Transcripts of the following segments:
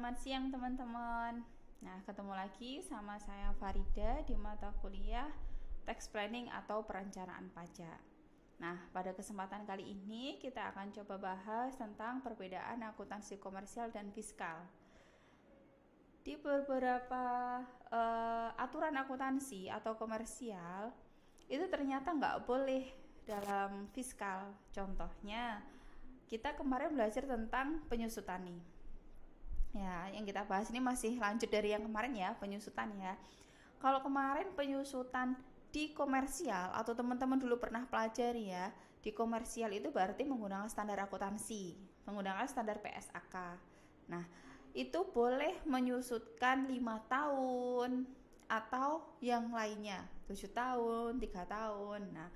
Selamat siang teman-teman. Nah, ketemu lagi sama saya Farida di mata kuliah Tax Planning atau Perencanaan Pajak. Nah, pada kesempatan kali ini kita akan coba bahas tentang perbedaan akuntansi komersial dan fiskal. Di beberapa aturan akuntansi atau komersial itu ternyata nggak boleh dalam fiskal. Contohnya, kita kemarin belajar tentang penyusutan nih. Ya, yang kita bahas ini masih lanjut dari yang kemarin ya, penyusutan ya. Kalau kemarin penyusutan di komersial atau teman-teman dulu pernah pelajari ya, di komersial itu berarti menggunakan standar akuntansi, menggunakan standar PSAK. Nah, itu boleh menyusutkan 5 tahun atau yang lainnya, 7 tahun, 3 tahun. Nah,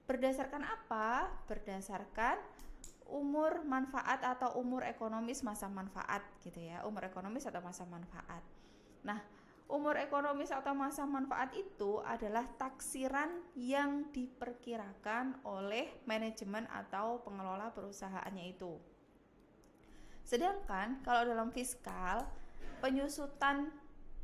berdasarkan apa? Berdasarkan umur manfaat atau umur ekonomis masa manfaat gitu ya, umur ekonomis atau masa manfaat. Nah, umur ekonomis atau masa manfaat itu adalah taksiran yang diperkirakan oleh manajemen atau pengelola perusahaannya itu. Sedangkan kalau dalam fiskal,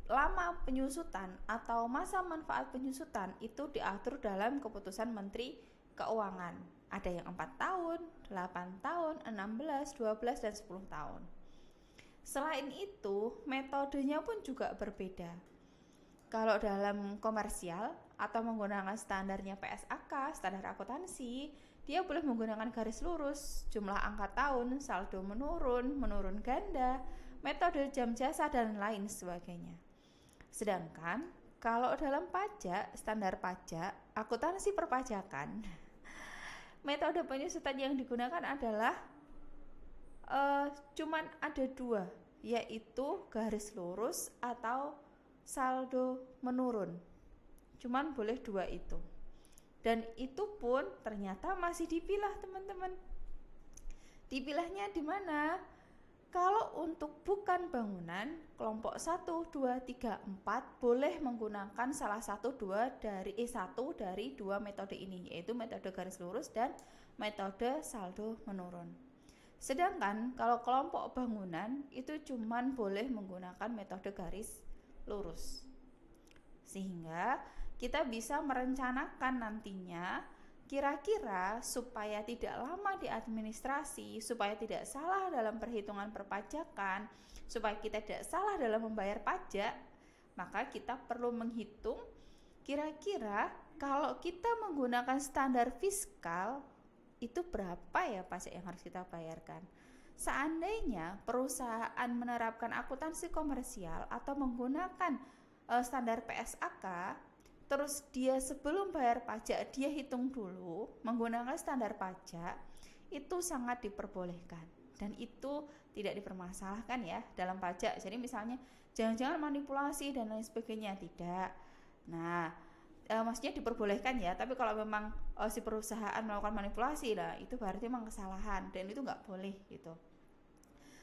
lama penyusutan atau masa manfaat penyusutan itu diatur dalam keputusan Menteri Keuangan. Ada yang 4 tahun, 8 tahun, 16, 12, dan 10 tahun. Selain itu, metodenya pun juga berbeda. Kalau dalam komersial atau menggunakan standarnya PSAK, standar akuntansi, dia boleh menggunakan garis lurus, jumlah angka tahun, saldo menurun, menurun ganda, metode jam jasa, dan lain sebagainya. Sedangkan kalau dalam pajak, standar pajak, akuntansi perpajakan, metode penyusutan yang digunakan adalah cuman ada 2, yaitu garis lurus atau saldo menurun. Cuman boleh 2 itu. Dan itu pun ternyata masih dipilah teman-teman. Dipilahnya di mana? Kalau untuk bukan bangunan, kelompok 1, 2, 3, 4 boleh menggunakan salah satu satu dari 2 metode ini, yaitu metode garis lurus dan metode saldo menurun. Sedangkan kalau kelompok bangunan itu cuman boleh menggunakan metode garis lurus. Sehingga kita bisa merencanakan nantinya kira-kira supaya tidak lama di administrasi, supaya tidak salah dalam perhitungan perpajakan, supaya kita tidak salah dalam membayar pajak, maka kita perlu menghitung kira-kira kalau kita menggunakan standar fiskal itu berapa ya pajak yang harus kita bayarkan. Seandainya perusahaan menerapkan akuntansi komersial atau menggunakan standar PSAK, terus dia sebelum bayar pajak dia hitung dulu menggunakan standar pajak, itu sangat diperbolehkan dan itu tidak dipermasalahkan ya dalam pajak. Jadi misalnya jangan-jangan manipulasi dan lain sebagainya, tidak. Nah, maksudnya diperbolehkan ya, tapi kalau memang si perusahaan melakukan manipulasi lah, itu berarti memang kesalahan dan itu nggak boleh gitu.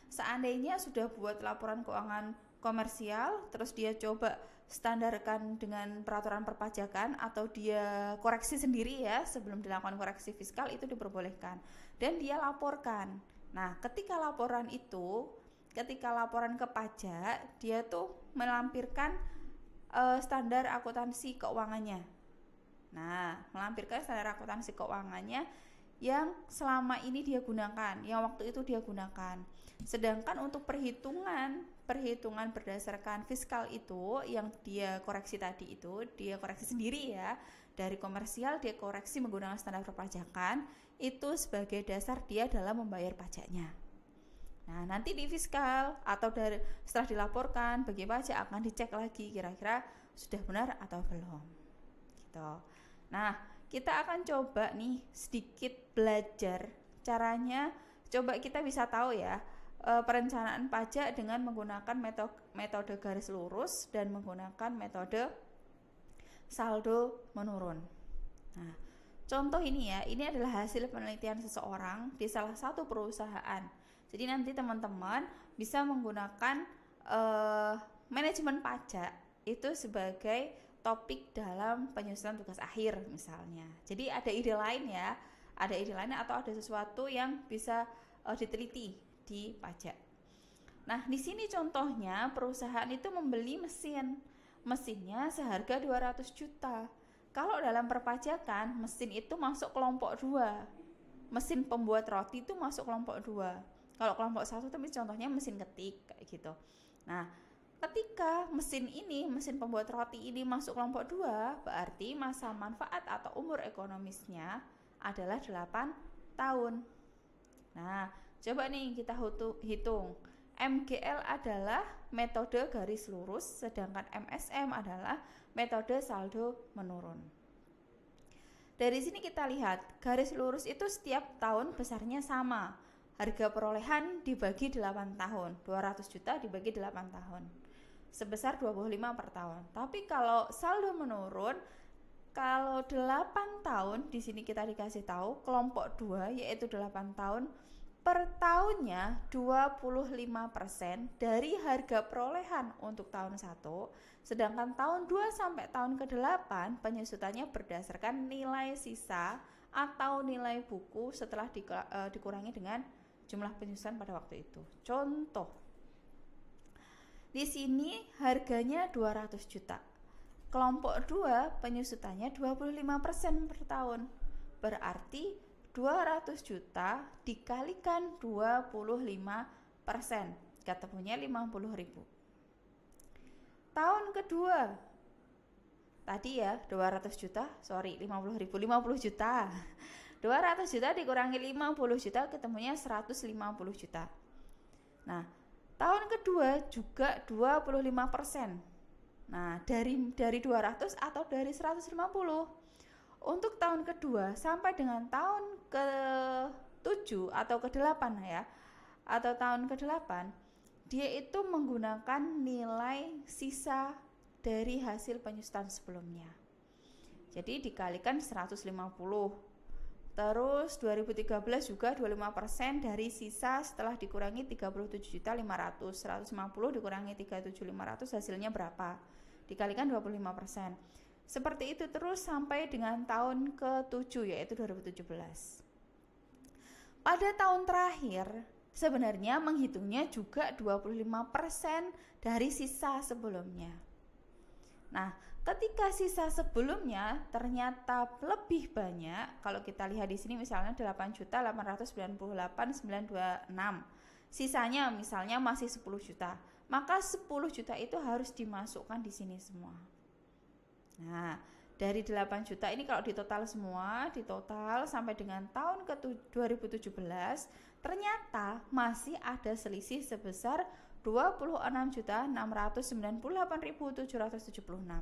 Seandainya sudah buat laporan keuangan komersial, terus dia coba standarkan dengan peraturan perpajakan atau dia koreksi sendiri ya sebelum dilakukan koreksi fiskal, itu diperbolehkan dan dia laporkan. Nah, ketika laporan ke pajak, dia tuh melampirkan standar akuntansi keuangannya. Nah, melampirkan standar akuntansi keuangannya yang selama ini dia gunakan, yang waktu itu dia gunakan. Sedangkan untuk perhitungan berdasarkan fiskal itu yang dia koreksi tadi itu, dia koreksi sendiri ya. Dari komersial dia koreksi menggunakan standar perpajakan, itu sebagai dasar dia dalam membayar pajaknya. Nah, nanti di fiskal atau setelah dilaporkan bagi pajak akan dicek lagi kira-kira sudah benar atau belum. Gitu. Nah, kita akan coba nih sedikit belajar caranya. Coba kita bisa tahu ya perencanaan pajak dengan menggunakan metode garis lurus dan menggunakan metode saldo menurun. Nah, contoh ini ya, ini adalah hasil penelitian seseorang di salah satu perusahaan. Jadi nanti teman-teman bisa menggunakan manajemen pajak itu sebagai topik dalam penyusunan tugas akhir misalnya. Jadi ada ide lain ya, atau ada sesuatu yang bisa diteliti di pajak. Nah, di sini contohnya perusahaan itu membeli mesin. Mesinnya seharga 200 juta. Kalau dalam perpajakan, mesin itu masuk kelompok 2. Mesin pembuat roti itu masuk kelompok 2. Kalau kelompok 1 tapi contohnya mesin ketik kayak gitu. Nah, ketika mesin pembuat roti ini masuk kelompok 2, berarti masa manfaat atau umur ekonomisnya adalah 8 tahun. Nah, coba nih kita hitung. MGL adalah metode garis lurus, sedangkan MSM adalah metode saldo menurun. Dari sini kita lihat, garis lurus itu setiap tahun besarnya sama. Harga perolehan dibagi 8 tahun, 200 juta dibagi 8 tahun. Sebesar 25 per tahun. Tapi kalau saldo menurun, kalau 8 tahun, di sini kita dikasih tahu kelompok 2 yaitu 8 tahun, per tahunnya 25% dari harga perolehan untuk tahun 1, sedangkan tahun 2 sampai tahun ke-8 penyusutannya berdasarkan nilai sisa atau nilai buku setelah dikurangi dengan jumlah penyusutan pada waktu itu. Contoh, di sini harganya 200 juta. Kelompok 2 penyusutannya 25% per tahun. Berarti 200 juta dikalikan 25%, ketemunya 50.000. Tahun kedua, tadi ya 200 juta, 50.000, 50 juta. 200 juta dikurangi 50 juta, ketemunya 150 juta. Nah, tahun kedua juga 25%. Nah, dari 200 atau dari 150. Untuk tahun kedua sampai dengan tahun ke-7 atau ke-8 ya, atau tahun ke-8, dia itu menggunakan nilai sisa dari hasil penyusutan sebelumnya. Jadi dikalikan 150. Terus 2013 juga 25% dari sisa setelah dikurangi 37.500. 150 dikurangi 37.500 hasilnya berapa? Dikalikan 25%. Seperti itu terus sampai dengan tahun ke-7 yaitu 2017. Pada tahun terakhir sebenarnya menghitungnya juga 25% dari sisa sebelumnya. Nah, ketika sisa sebelumnya ternyata lebih banyak, kalau kita lihat di sini misalnya 8.898.926. Sisanya misalnya masih 10 juta. Maka 10 juta itu harus dimasukkan di sini semua. Nah, dari 8 juta ini kalau ditotal semua, ditotal sampai dengan tahun ke 2017, ternyata masih ada selisih sebesar 26.698.776.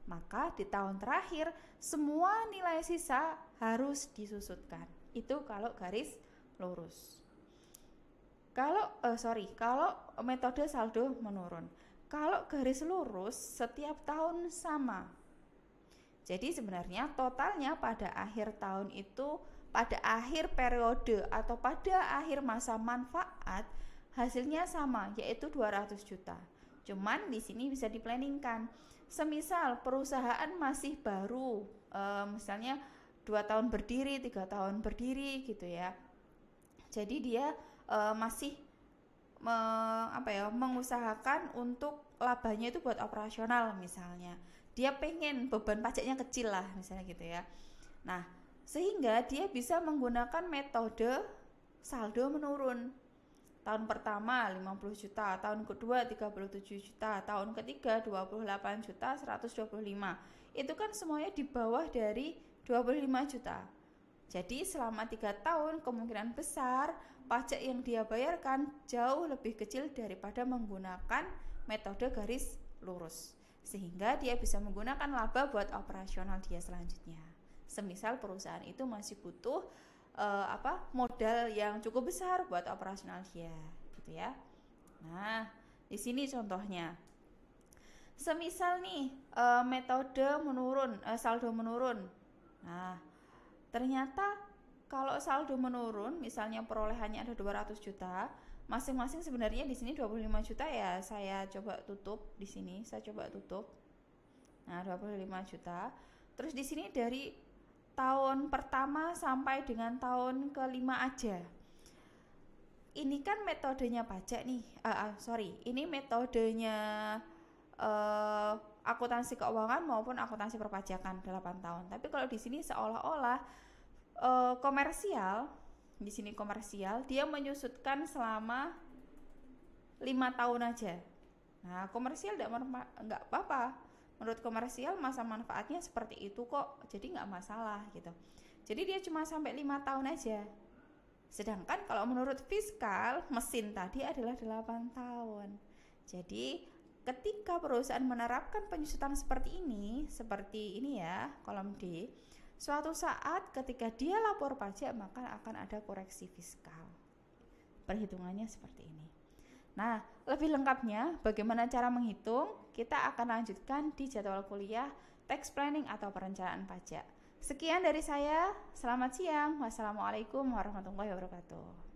Maka di tahun terakhir semua nilai sisa harus disusutkan. Itu kalau garis lurus. Kalau metode saldo menurun. Kalau garis lurus setiap tahun sama. Jadi sebenarnya totalnya pada akhir tahun itu, pada akhir periode atau pada akhir masa manfaat hasilnya sama, yaitu 200 juta. Cuman di sini bisa diplanningkan. Semisal perusahaan masih baru, misalnya 2 tahun berdiri, 3 tahun berdiri gitu ya. Jadi dia masih mengusahakan untuk labanya itu buat operasional misalnya. Dia pengen beban pajaknya kecil lah misalnya gitu ya. Nah, sehingga dia bisa menggunakan metode saldo menurun. Tahun pertama 50 juta, tahun kedua 37 juta, tahun ketiga 28 juta, 125. Itu kan semuanya di bawah dari 25 juta. Jadi selama 3 tahun kemungkinan besar pajak yang dia bayarkan jauh lebih kecil daripada menggunakan metode garis lurus. Sehingga dia bisa menggunakan laba buat operasional dia selanjutnya. Semisal perusahaan itu masih butuh modal yang cukup besar buat operasional dia, gitu ya. Nah, di sini contohnya. Semisal nih metode menurun, saldo menurun. Nah, ternyata kalau saldo menurun, misalnya perolehannya ada 200 juta, masing-masing sebenarnya di sini 25 juta ya, saya coba tutup di sini, saya coba tutup. Nah, 25 juta. Terus di sini dari tahun pertama sampai dengan tahun kelima aja. ini kan metodenya pajak nih. Ini metodenya akuntansi keuangan maupun akuntansi perpajakan 8 tahun. Tapi kalau di sini seolah-olah komersial, di sini komersial dia menyusutkan selama 5 tahun aja. Nah, komersial nggak apa-apa. Menurut komersial masa manfaatnya seperti itu kok, jadi nggak masalah gitu. Jadi dia cuma sampai 5 tahun aja. Sedangkan kalau menurut fiskal, mesin tadi adalah 8 tahun. Jadi ketika perusahaan menerapkan penyusutan seperti ini ya, kolom D, suatu saat ketika dia lapor pajak maka akan ada koreksi fiskal. Perhitungannya seperti ini. Nah, lebih lengkapnya bagaimana cara menghitung, kita akan lanjutkan di jadwal kuliah tax planning atau perencanaan pajak. Sekian dari saya, selamat siang. Wassalamualaikum warahmatullahi wabarakatuh.